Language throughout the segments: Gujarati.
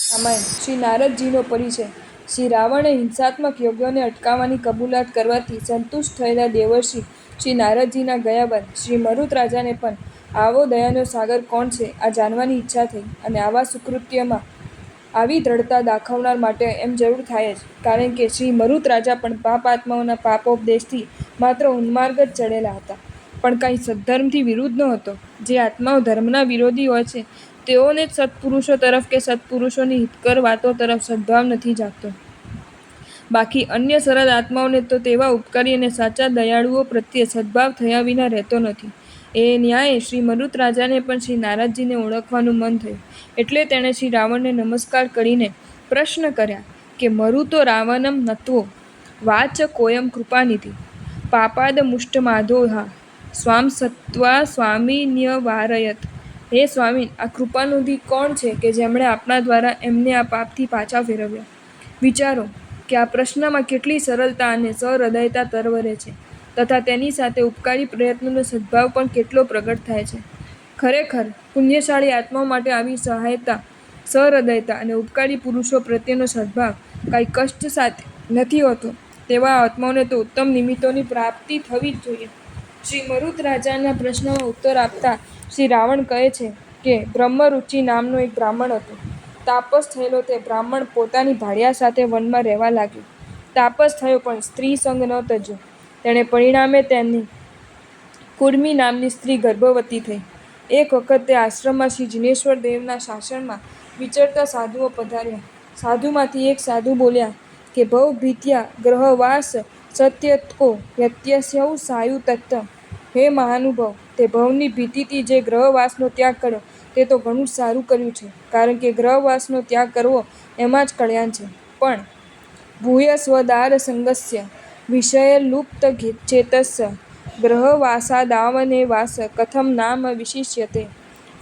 રામાયણ શ્રી નારદજીનો પરિચય. શ્રી રાવણે હિંસાત્મક યજ્ઞોને અટકાવવાની કબૂલાત કરવાથી સંતુષ્ટ થયેલા દેવર્ષિ શ્રી નારદજીના ગયા બાદ શ્રી મરુત રાજાને પણ આવો દયાનો સાગર કોણ છે આ જાણવાની ઈચ્છા થઈ અને આવા સુકૃત્યમાં આવી દ્રઢતા દાખવનાર માટે એમ જરૂર થાય જ, કારણ કે શ્રી મરુત રાજા પણ પાપાત્માઓના પાપોપદેશથી માત્ર ઉન્માર્ગ જ ચડેલા હતા, પણ કાંઈ સદ્ધર્મથી વિરુદ્ધ નહોતો. જે આત્માઓ ધર્મના વિરોધી હોય છે તેઓને જ સત્પુરુષો તરફ કે સત્પુરુષોની હિતકર વાતો તરફ સદ્ભાવ નથી જાગતો. બાકી અન્ય સરળ આત્માઓને તો તેવા ઉપકારી અને સાચા દયાળુઓ પ્રત્યે સદ્ભાવ થયા વિના રહેતો નથી. એ ન્યાયે શ્રી મરુત રાજાને પણ શ્રી નારદજીને ઓળખવાનું મન થયું, એટલે તેણે શ્રી રાવણને નમસ્કાર કરીને પ્રશ્ન કર્યા કે મરુતો રાવણમ નત્વો વાચ કોયમ કૃપાનિધિ પાપાદ મુષ્ટમાધોહા સ્વામ સત્વા સ્વામિન્યવારયત. હે સ્વામી, આ કૃપાનિધિ કોણ છે કે જેમણે આપણા દ્વારા એમને આ પાપથી પાછા ફેરવ્યા? વિચારો કે આ પ્રશ્નમાં કેટલી સરળતા અને સહૃદયતા તરવરે છે, તથા તેની સાથે ઉપકારી પ્રયત્નોનો સદ્ભાવ પણ કેટલો પ્રગટ થાય છે. ખરેખર પુણ્યશાળી આત્માઓ માટે આવી સહાયતા, સહૃદયતા અને ઉપકારી પુરુષો પ્રત્યેનો સદ્ભાવ કાંઈ કષ્ટ સાધ્ય નથી હોતો. તેવા આત્માઓને તો ઉત્તમ નિમિત્તોની પ્રાપ્તિ થવી જ જોઈએ. શ્રી મરુત રાજાના પ્રશ્નનો ઉત્તર આપતા શ્રી રાવણ કહે છે કે બ્રહ્મરુચિ નામનો એક બ્રાહ્મણ હતો. તાપસ થયેલો તે બ્રાહ્મણ પોતાની ભાર્યા સાથે વનમાં રહેવા લાગ્યો. તાપસ થયો પણ સ્ત્રી સંગ ન ત્યજ્યો. તેણે પરિણામે તેની કુર્મી નામની સ્ત્રી ગર્ભવતી થઈ. એક વખત તે આશ્રમમાં શ્રી જિનેશ્વર દેવના શાસનમાં વિચરતા સાધુઓ પધાર્યા. સાધુમાંથી એક સાધુ બોલ્યા કે ભવભીત્યા ગ્રહવાસ સત્યત્કો યત્યસ્યૌ સાયુતત્ત. હે મહાનુભાવ, તે ભવની ભીતિથી જે ગ્રહવાસનો ત્યાગ કર્યો તે તો ઘણું જ સારું કર્યું છે, કારણ કે ગ્રહવાસનો ત્યાગ કરવો એમાં જ કલ્યાણ છે. પણ ભૂયસ્વદાર સંગસ્ય વિષયલુપ્તચેતસ્ય ગ્રહવાસાદાવનેવાસ કથમ નામ વિશિષ્યતે.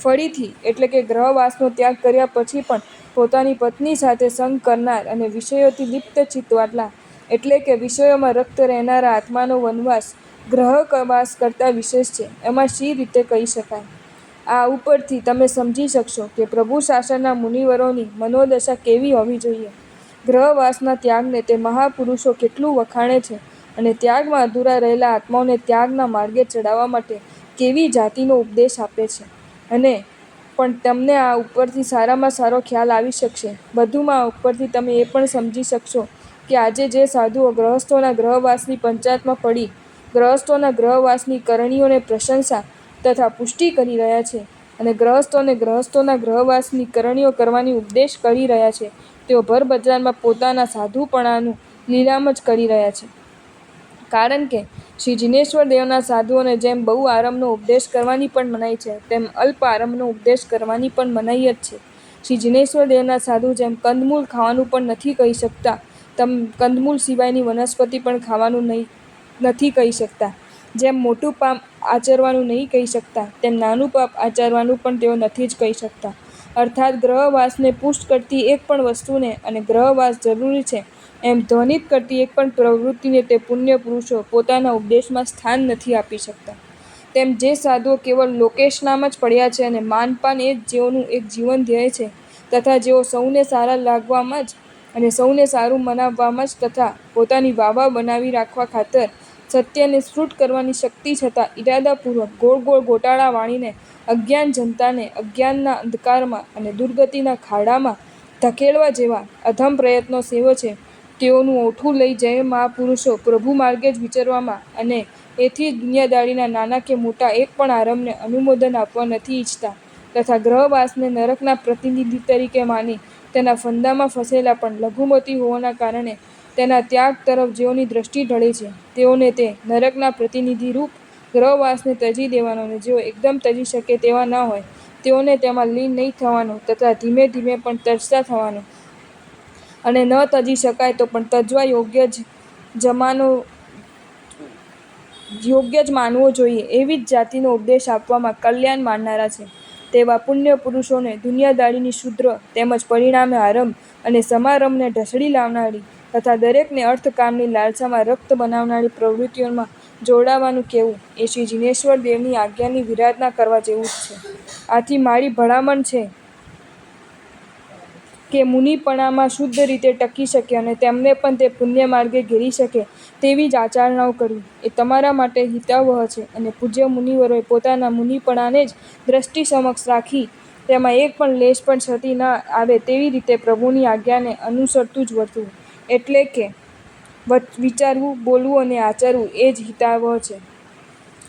ફરીથી એટલે કે ગ્રહવાસનો ત્યાગ કર્યા પછી પણ પોતાની પત્ની સાથે સંગ કરનાર અને વિષયોથી લિપ્તચિત્તવાળા એટલે કે વિષયોમાં રત રહેનારા આત્માનો વનવાસ ગ્રહવાસ કરતાં વિશેષ છે, એમાં શી રીતે કહી શકાય? આ ઉપરથી તમે સમજી શકશો કે પ્રભુ શાસનના મુનિવરોની મનોદશા કેવી હોવી જોઈએ. ગ્રહવાસના ત્યાગને તે મહાપુરુષો કેટલું વખાણે છે અને ત્યાગમાં અધૂરા રહેલા આત્માઓને ત્યાગના માર્ગે ચડાવવા માટે કેવી જાતિનો ઉપદેશ આપે છે. અને પણ તમને આ ઉપરથી સારામાં સારો ખ્યાલ આવી શકશે. વધુમાં આ ઉપરથી તમે એ પણ સમજી શકશો કે આજે જે સાધુઓ ગ્રહસ્થોના ગ્રહવાસની પંચાયતમાં પડી ગ્રહસ્થોના ગ્રહવાસની કરણીઓને પ્રશંસા તથા પુષ્ટિ કરી રહ્યા છે અને ગ્રહસ્થોને ગ્રહસ્થોના ગ્રહવાસની કરણીઓ કરવાની ઉપદેશ કરી રહ્યા છે, તેઓ ભર બજારમાં પોતાના સાધુપણાનું લીલામ જ કરી રહ્યા છે. કારણ કે શ્રી જિનેશ્વર દેવના સાધુઓને જેમ બહુ આરંભનો ઉપદેશ કરવાની પણ મનાઈ છે, તેમ અલ્પ આરંભનો ઉપદેશ કરવાની પણ મનાઈ જ છે. શ્રી જિનેશ્વર દેવના સાધુ જેમ કંદમૂળ ખાવાનું પણ નથી કહી શકતા, તેમ કંદમૂળ સિવાયની વનસ્પતિ પણ ખાવાનું નથી કહી શકતા. જેમ મોટું પાપ આચરવાનું નહીં કહી શકતા, તેમ નાનું પાપ આચરવાનું પણ તેઓ નથી જ કહી શકતા. અર્થાત ગ્રહવાસને પુષ્ટ કરતી એક પણ વસ્તુને અને ગ્રહવાસ જરૂરી છે એમ ધ્વનિત કરતી એક પણ પ્રવૃત્તિને તે પુણ્ય પુરુષો પોતાના ઉપદેશમાં સ્થાન નથી આપી શકતા. તેમ જે સાધુઓ કેવળ લોકેશનામાં જ પડ્યા છે અને માનપાન એ જ જેઓનું એક જીવન ધ્યેય છે, તથા જેઓ સૌને સારા લાગવામાં જ અને સૌને સારું મનાવવામાં જ તથા પોતાની વાહ બનાવી રાખવા ખાતર સત્યને સ્ફુટ કરવાની શક્તિ છતાં ઇરાદાપૂર્વક ગોળ ગોળ ગોટાળા વાળીને અજ્ઞાન જનતાને અજ્ઞાનના અંધકારમાં અને દુર્ગતિના ખાડામાં ધકેલવા જેવા અધમ પ્રયત્નો સેવે છે, તેઓનું ઓઠું લઈ જય મહાપુરુષો પ્રભુ માર્ગે જ વિચરવામાં અને એથી જ દુનિયાદારીના નાના કે મોટા એક પણ આરંભને અનુમોદન આપવા નથી ઈચ્છતા, તથા ગ્રહવાસને નરકના પ્રતિનિધિ તરીકે માની તેના ફંદામાં ફસેલા પણ લઘુમતી હોવાના કારણે તેના ત્યાગ તરફ જેઓની દ્રષ્ટિ ઢળી છે, તેઓને તે નરકના પ્રતિનિધિરૂપ ગ્રહવાસને ત્યજી દેવાનો અને જેઓ એકદમ ત્યજી શકે તેવા ન હોય તેઓને તેમાં લીન નહીં થવાનું તથા ધીમે ધીમે પણ ત્યજતા થવાનું અને ન ત્યજી શકાય તો પણ ત્યજવા યોગ્ય જ માનવો જોઈએ એવી જ જાતિનો ઉપદેશ આપવામાં કલ્યાણ માનનારા છે. તેવા પુણ્ય પુરુષોને દુનિયાદારીની ક્ષુદ્ર તેમજ પરિણામે આરંભ અને સમારંભને ઢસડી લાવનારી તથા દરેકને અર્થકામની લાલસામાં રક્ત બનાવનારી પ્રવૃત્તિઓમાં જોડાવાનું કહેવું એ શ્રી જિનેશ્વર દેવની આજ્ઞાની વિરાધના કરવા જેવું જ છે. આથી મારી ભલામણ છે કે મુનિપણામાં શુદ્ધ રીતે ટકી શકે અને તેમને પણ તે પુણ્ય માર્ગે ઘેરી શકે તેવી જ આચરણાઓ કરવી એ તમારા માટે હિતાવહ છે. અને પૂજ્ય મુનિવરોએ પોતાના મુનિપણાને જ દ્રષ્ટિ સમક્ષ રાખી તેમાં એક પણ લેશ પણ ક્ષતિ ન આવે તેવી રીતે પ્રભુની આજ્ઞાને અનુસરતું જ વર્તવું, એટલે કે વિચારવું, બોલવું અને આચરવું એ જ હિતાવહ છે.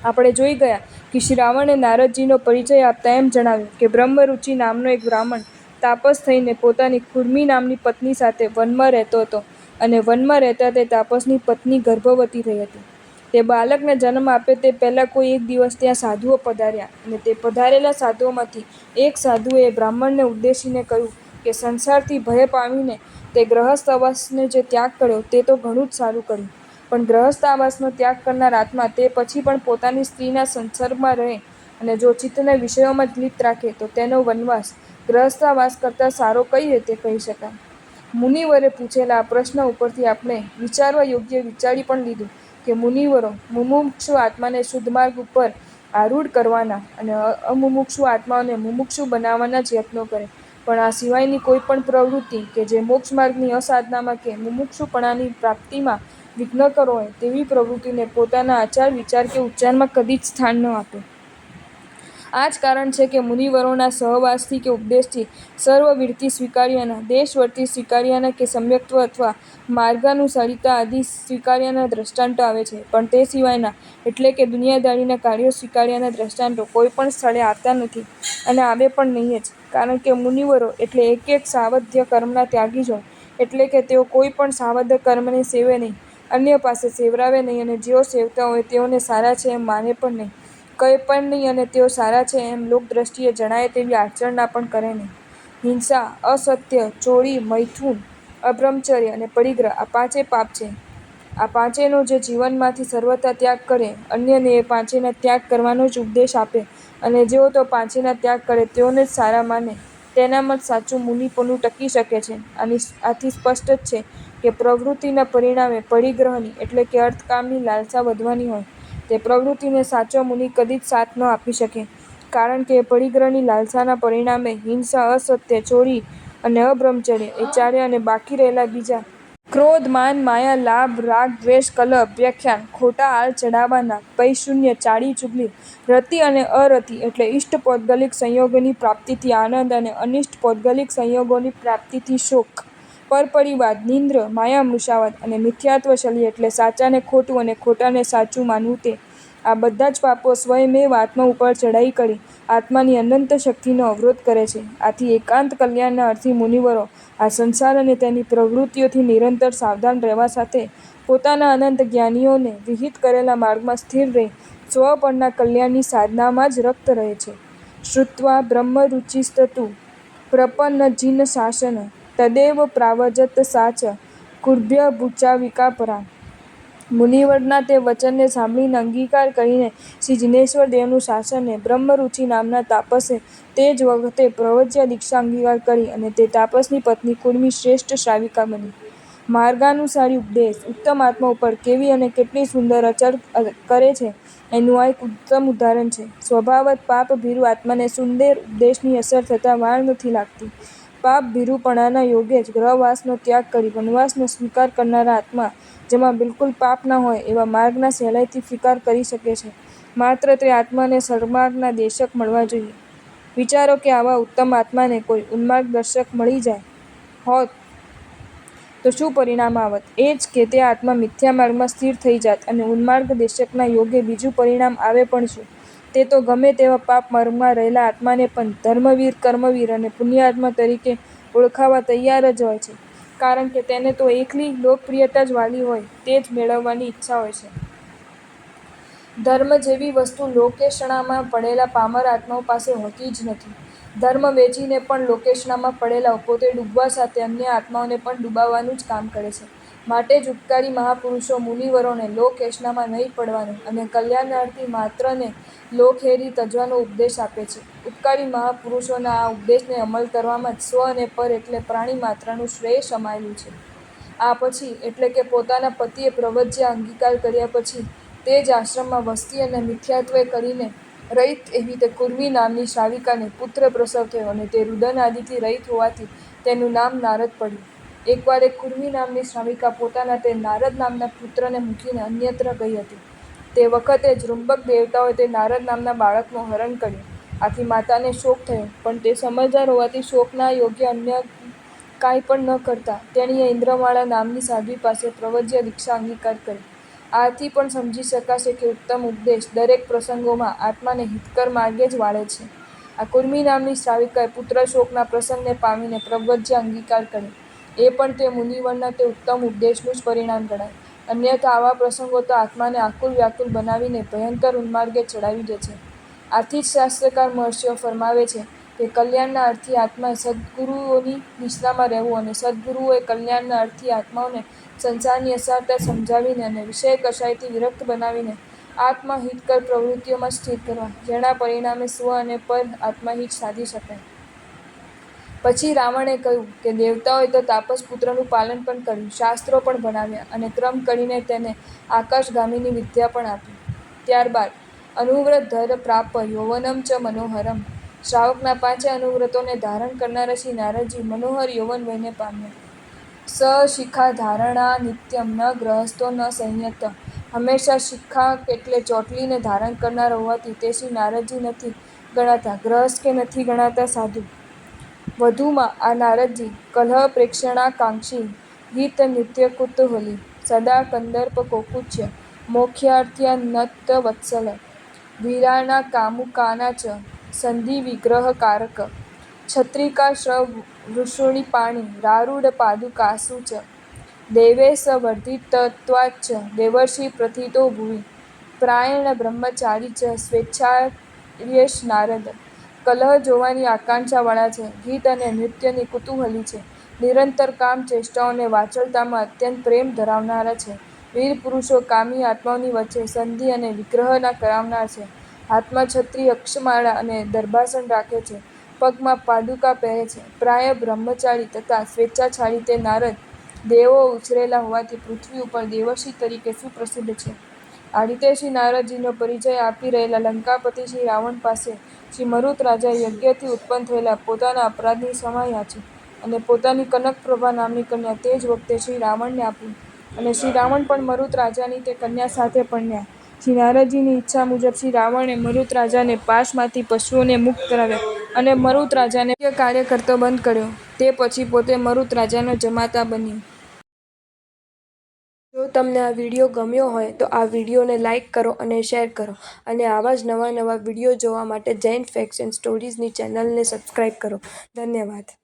આપણે જોઈ ગયા કે શ્રાવણે નારદજીનો પરિચય આપતા એમ જણાવ્યું કે બ્રહ્મરુચિ નામનો એક બ્રાહ્મણ તાપસ થઈને પોતાની કુર્મી નામની પત્ની સાથે વનમાં રહેતો હતો અને વનમાં રહેતા તે તાપસની પત્ની ગર્ભવતી થઈ હતી. તે બાળકને જન્મ આપે તે પહેલાં કોઈ એક દિવસ ત્યાં સાધુઓ પધાર્યા અને તે પધારેલા સાધુઓમાંથી એક સાધુએ બ્રાહ્મણને ઉદ્દેશીને કહ્યું કે સંસારથી ભય પામીને તે ગ્રહસ્થાવાસનો જે ત્યાગ કર્યો તે તો ઘણું જ સારું કર્યું, પણ ગ્રહસ્થાવાસનો ત્યાગ કરનાર આત્મા તે પછી પણ પોતાની સ્ત્રીના સંસર્ગમાં રહે અને જો ચિત્તને વિષયોમાં જ લિપ્ત રાખે તો તેનો વનવાસ ગ્રહસ્થાવાસ કરતાં સારો કઈ રીતે કહી શકાય? મુનિવરે પૂછેલા આ પ્રશ્ન ઉપરથી આપણે વિચારવા યોગ્ય વિચારી પણ લીધું કે મુનિવરો મુમુક્ષુ આત્માને શુદ્ધ માર્ગ ઉપર આરૂઢ કરવાના અને અમુમુક્ષુ આત્માઓને મુમુક્ષુ બનાવવાના જ યત્નો કરે, પણ આ સિવાયની કોઈ પણ પ્રવૃત્તિ કે જે મોક્ષ માર્ગની અસાધનામાં કે મુમુક્ષુપણાની પ્રાપ્તિમાં વિઘ્નકર હોય તેવી પ્રવૃત્તિને પોતાના આચાર, વિચાર કે ઉચ્ચારમાં કદી જ સ્થાન ન આપે. આ જ કારણ છે કે મુનિવરોના સહવાસથી કે ઉપદેશથી સર્વવિરતિ સ્વીકાર્યાના, દેશવર્તી સ્વીકાર્યાના કે સમ્યક્ત્વ અથવા માર્ગાનુસારિતા આદિ સ્વીકાર્યાના દ્રષ્ટાંતો આવે છે, પણ તે સિવાયના એટલે કે દુનિયાદારીના કાર્યો સ્વીકાર્યાના દ્રષ્ટાંતો કોઈ પણ સ્થળે આવતા નથી અને આવે પણ નહીં જ. કારણ કે મુનિવરો એટલે એક સાવધ્ય કર્મના ત્યાગી જ હોય, એટલે કે તેઓ કોઈ પણ સાવધ કર્મને સેવે નહીં, અન્ય પાસે સેવરાવે નહીં અને જેઓ સેવતા હોય તેઓને સારા છે એમ માને પણ નહીં, કહે પણ નહીં અને તેઓ સારા છે એમ લોકદ્રષ્ટિએ જણાય તેવી આચરણા પણ કરે નહીં. હિંસા, અસત્ય, ચોરી, મૈથુન, અબ્રહ્મચર્ય અને પરિગ્રહ આ પાંચે પાપ છે. આ પાંચેયનો જે જીવનમાંથી સર્વથા ત્યાગ કરે, અન્યને એ પાંચેયના ત્યાગ કરવાનો જ ઉપદેશ આપે અને જેઓ તો પાંચેયના ત્યાગ કરે તેઓને જ સારા માને તેનામાં જ સાચું મુનિપણું ટકી શકે છે. આથી સ્પષ્ટ જ છે કે પ્રવૃત્તિના પરિણામે પરિગ્રહની એટલે કે અર્થકામની લાલસા વધવાની હોય તે પ્રવૃત્તિને સાચો મુનિ કદી જ સાથ ન આપી શકે, કારણ કે એ પરિગ્રહની લાલસાના પરિણામે હિંસા, અસત્ય, ચોરી અને અબ્રહ્મચર્ય એ ચારે અને બાકી રહેલા બીજા ક્રોધ, માન, માયા, લાભ, રાગ, દ્વેષ, કલહ, અભ્યાખ્યાન, ખોટા આળ ચડાવવાના, પૈશુન્ય, ચાડી ચુગલી, રતિ અને અરતિ એટલે ઇષ્ટ પૌદ્ગલિક સંયોગોની પ્રાપ્તિથી આનંદ અને અનિષ્ટ પૌદ્ગલિક સંયોગોની પ્રાપ્તિથી શોક, પરપરિવાદ, નિંદ્ર, માયામૃષાવાદ અને મિથ્યાત્વછલી એટલે સાચાને ખોટું અને ખોટાને સાચું માનવું તે આ બધા જ પાપો સ્વયમેવ આત્મા ઉપર ચડાઈ કરી આત્માની અનંત શક્તિનો અવરોધ કરે છે. આથી એકાંત કલ્યાણના અર્થી મુનિવરો આ સંસાર અને તેની પ્રવૃત્તિઓથી નિરંતર સાવધાન રહેવા સાથે પોતાના અનંત જ્ઞાનીઓને વિહિત કરેલા માર્ગમાં સ્થિર રહી સ્વપરના કલ્યાણની સાધનામાં જ રત રહે છે. શ્રુત્વા બ્રહ્મરુચિસ્તુ પ્રપન્નજિન શાસન તદેવ પ્રાવજત સા ચ કુર્ભ્યભુચાવિકા પરા. મુનિવરના તે વચનને સાંભળીને અંગીકાર કરીને શ્રી જિનેશ્વર દેવનું શાસનને બ્રહ્મરુચિ નામના તાપસે તે જ વખતે પ્રવ્રજ્યા દીક્ષા અંગીકાર કરી અને તે તાપસની પત્ની કુર્મી શ્રેષ્ઠ શ્રાવિકા બની. માર્ગાનુસારી ઉપદેશ ઉત્તમ આત્મા ઉપર કેવી અને કેટલી સુંદર અસર કરે છે એનું આ એક ઉત્તમ ઉદાહરણ છે. સ્વભાવત પાપભીરુ આત્માને સુંદર ઉપદેશની અસર થતાં વાર નથી લાગતી. પાપભીરુપણાના યોગે જ ગ્રહવાસનો ત્યાગ કરી વનવાસનો સ્વીકાર કરનારા આત્મા જેમાં બિલકુલ પાપ ન હોય એવા માર્ગના સહેલાઈથી સ્વીકાર કરી શકે છે. માત્ર તે આત્માને સન્માર્ગના દેશક મળવા જોઈએ. વિચારો કે આવા ઉત્તમ આત્માને કોઈ ઉન્માર્ગ દર્શક મળી જાય હોત તો શું પરિણામ આવત? એ જ કે તે આત્મા મિથ્યા માર્ગમાં સ્થિર થઈ જાત અને ઉન્માર્ગ દેશકના યોગે બીજું પરિણામ આવે પણ શું? તે તો ગમે તેવા પાપ માર્ગમાં રહેલા આત્માને પણ ધર્મવીર, કર્મવીર અને પુણ્યાત્મા તરીકે ઓળખાવા તૈયાર જ હોય છે, કારણ કે તેને તો એકલી લોકપ્રિયતા જ વાલી હોય તે જ મેળવવાની ઈચ્છા હોય છે. ધર્મ જેવી વસ્તુ લોકેશણામાં પડેલા પામર આત્માઓ પાસે હોતી જ નથી. ધર્મ વેચીને પણ લોકેશણામાં પડેલા પોતે ડૂબવા સાથે અન્ય આત્માઓને પણ ડૂબાવવાનું જ કામ કરે છે. માટે જ ઉપકારી મહાપુરુષો મુનિવરોને લોકેશણામાં નહીં પડવાનું અને કલ્યાણાર્થી માત્રને લોકહેરી તજવાનો ઉપદેશ આપે છે. ઉપકારી મહાપુરુષોના આ ઉપદેશને અમલ કરવામાં જ સ્વ અને પર એટલે પ્રાણી માત્રનું શ્રેય સમાયેલું છે. આ પછી એટલે કે પોતાના પતિએ પ્રવ્રજ્યા અંગીકાર કર્યા પછી તે જ આશ્રમમાં વસ્તી અને મિથ્યાત્વ કરીને રહિત એવી તે કુર્મી નામની શ્રાવિકાને પુત્ર પ્રસવ થયો અને તે રુદન આદિથી રહિત હોવાથી તેનું નામ નારદ પડ્યું. એકવાર એક કુર્મી નામની શ્રાવિકા પોતાના તે નારદ નામના પુત્રને મૂકીને અન્યત્ર ગઈ હતી. તે વખતે જૃંભક દેવતાઓએ તે નારદ નામના બાળકનું હરણ કર્યું. આથી માતાને શોક થયો, પણ તે સમજદાર હોવાથી શોકના યોગ્ય અન્ય કાંઈ પણ ન કરતા તેણીએ ઇન્દ્રમાળા નામની સાધ્વી પાસે પ્રવ્રજ્ય દીક્ષા અંગીકાર કરી. આથી પણ સમજી શકાશે કે ઉત્તમ ઉપદેશ દરેક પ્રસંગોમાં આત્માને હિતકર માર્ગે જ વાળે છે. આ કુર્મી નામની શ્રાવિકાએ પુત્ર શોકના પ્રસંગને પામીને પ્રવ્રજ્ય અંગીકાર કર્યો. એ પણ તે મુનિવરના તે ઉત્તમ ઉપદેશનું જ પરિણામ ગણાય. અન્યથા આવા પ્રસંગો તો આત્માને આકુલ વ્યાકુલ બનાવીને ભયંકર ઉન્માર્ગે ચડાવી દે છે. આથી જ શાસ્ત્રકાર મહર્ષિઓ ફરમાવે છે કે કલ્યાણના અર્થી આત્માએ સદ્ગુરુઓની નિશ્રામાં રહેવું અને સદ્ગુરુઓએ કલ્યાણના અર્થી આત્માઓને સંસારની અસારતા સમજાવીને અને વિષય કષાયથી વિરક્ત બનાવીને આત્મહિતકર પ્રવૃત્તિઓમાં સ્થિર કરવા, જેના પરિણામે સ્વ અને પર આત્મહિત સાધી શકાય. પછી રાવણે કહ્યું કે દેવતાઓએ તો તાપસપુત્રનું પાલન પણ કર્યું, શાસ્ત્રો પણ ભણાવ્યા અને ક્રમ કરીને તેને આકાશગામીની વિદ્યા પણ આપી. ત્યારબાદ અનુવ્રત ધર પ્રાપ યૌવનમ ચ મનોહરમ. શ્રાવકના 5 અનુવ્રતોને ધારણ કરનારા શ્રી નારદજી મનોહર યૌવન વયને પામ્યા. સ શિખા ધારણા નિત્યમ ન ગ્રહસ્થો ન સંયત. હંમેશા શિખા એટલે ચોટલીને ધારણ કરનાર હોવાથી તે શ્રી નારદજી નથી ગણાતા ગ્રહસ્થ કે નથી ગણાતા સાધુ. વધુમાં આ નારદજી કલહ પ્રેક્ષણાકાંક્ષી, ગીત નૃત્ય કુતૂહલી, સદા કંદર્પ કોકુચ્ય, મોક્ષાર્થ્યનત વત્સલ, વીરાના કામુકાના ચ સંધિ વિગ્રહ કારક, છત્રિકા શ્રવ વૃષણિપાણી, રારૂઢ પાદુકાસુ ચ, દેવૈસ વર્ધિતત્વાચ્ચ દેવર્ષિ પ્રથિતો ભુવિ, પ્રાયેણ બ્રહ્મચારી ચ સ્વેચ્છાર્યેશ નારદ. કલહ જોવાની આકાંક્ષાવાળા છે, ગીત અને નૃત્યની કુતૂહલી છે, નિરંતર કામ ચેષ્ટાઓ અને વાચાળતામાં અત્યંત પ્રેમ ધરાવનારા છે, વીર પુરુષો કામી આત્માઓની વચ્ચે સંધિ અને વિગ્રહ કરાવનાર છે, હાથમાં છત્રી અક્ષમાળા અને દર્ભાસન રાખે છે, પગમાં પાદુકા પહેરે છે, પ્રાય બ્રહ્મચારી તથા સ્વેચ્છાચારી તે નારદ દેવો ઉછરેલા હોવાથી પૃથ્વી ઉપર દેવર્ષિ તરીકે સુપ્રસિદ્ધ છે. આ રીતે શ્રી નારદજીનો પરિચય આપી રહેલા લંકાપતિ શ્રી રાવણ પાસે શ્રી મરુત રાજાએ યજ્ઞથી ઉત્પન્ન થયેલા પોતાના અપરાધની ક્ષમા યાચી અને પોતાની કનકપ્રભા નામની કન્યા તે જ વખતે શ્રી રાવણને આપી અને શ્રી રાવણ પણ મરુત રાજાની તે કન્યા સાથે પરણ્યા. શ્રી નારદજીની ઈચ્છા મુજબ શ્રી રાવણે મરુત રાજાને પાશમાંથી પશુઓને મુક્ત કરાવ્યા અને મરુત રાજાને કાર્ય કરતો બંધ કર્યો. તે પછી પોતે મરુત રાજાનો જમાતા બન્યો. જો તમને આ વિડીયો ગમ્યો હોય તો આ વિડીયોને લાઇક કરો અને શેર કરો અને આવા જ નવા વિડીયો જોવા માટે જૈન ફેક્ટ્સ એન્ડ સ્ટોરીઝની ચેનલને સબસ્ક્રાઈબ કરો. ધન્યવાદ.